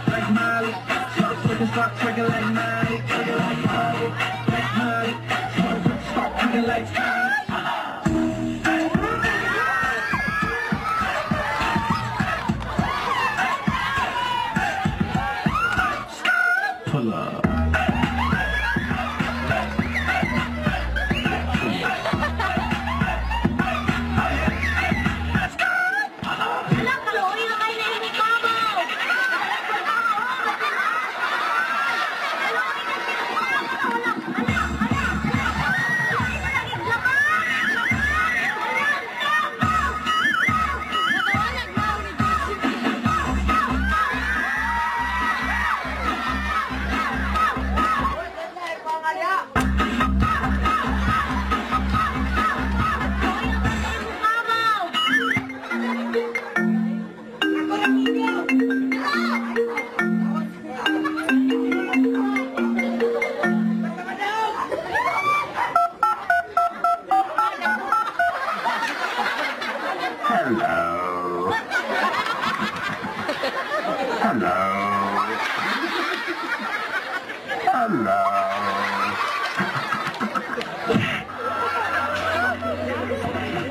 like Miley. Start twerking like Miley. Twerking like Miley. Like Miley. Start twerking like Miley. Pull up.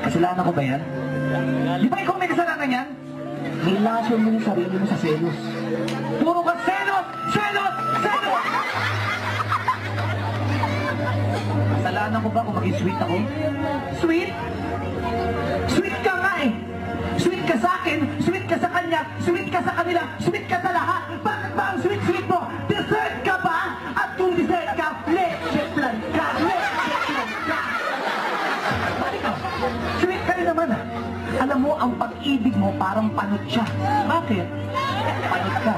Kasalanan ko ba yan? Di ba ikaw may kasalanan yan? Nilasyon mo yung sarili mo sa selos. Puro ka selos! Selos! Selos! Kasalanan ko ba kung maging sweet ako? Sweet? Sweet ka nga eh! Sweet ka sa akin, sweet ka sa kanya, sweet ka sa kanila, sweet ka sa lahat! Bakit ba ang sweet-sweet mo? Dessert ka ba? At kung dessert ka, leche plan ka! Leche plan ka! Sweet ka rin naman ah. Alam mo, ang pag-ibig mo parang panot siya. Bakit? Panot ka.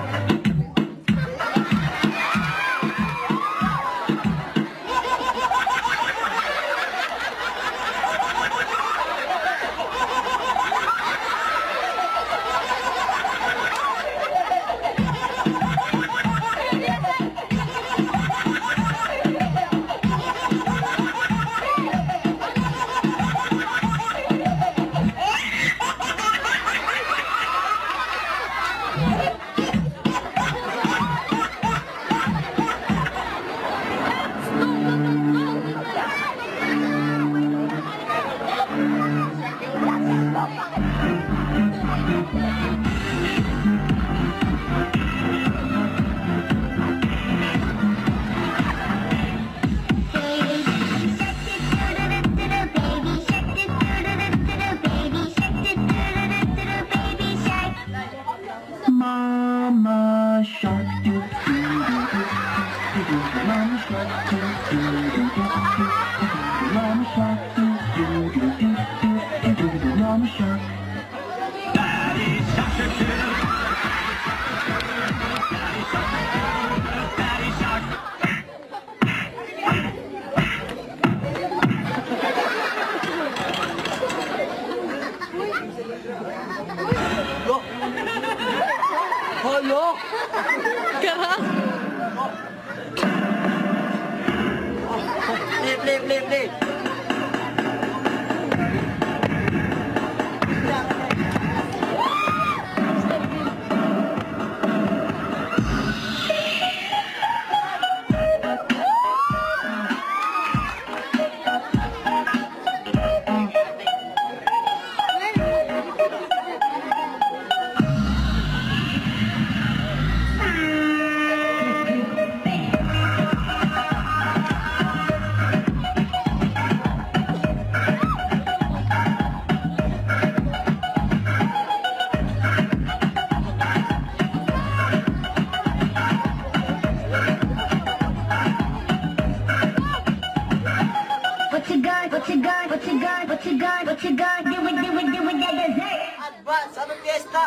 Mama shark do do do do do. Mama shark do do do do do. Mama shark do do do do do do. Mama shark. Daddy shark do do. Daddy shark. Daddy shark. Halo! Karang! Lip! What you got, do it, that is it. Advance, ano fiesta?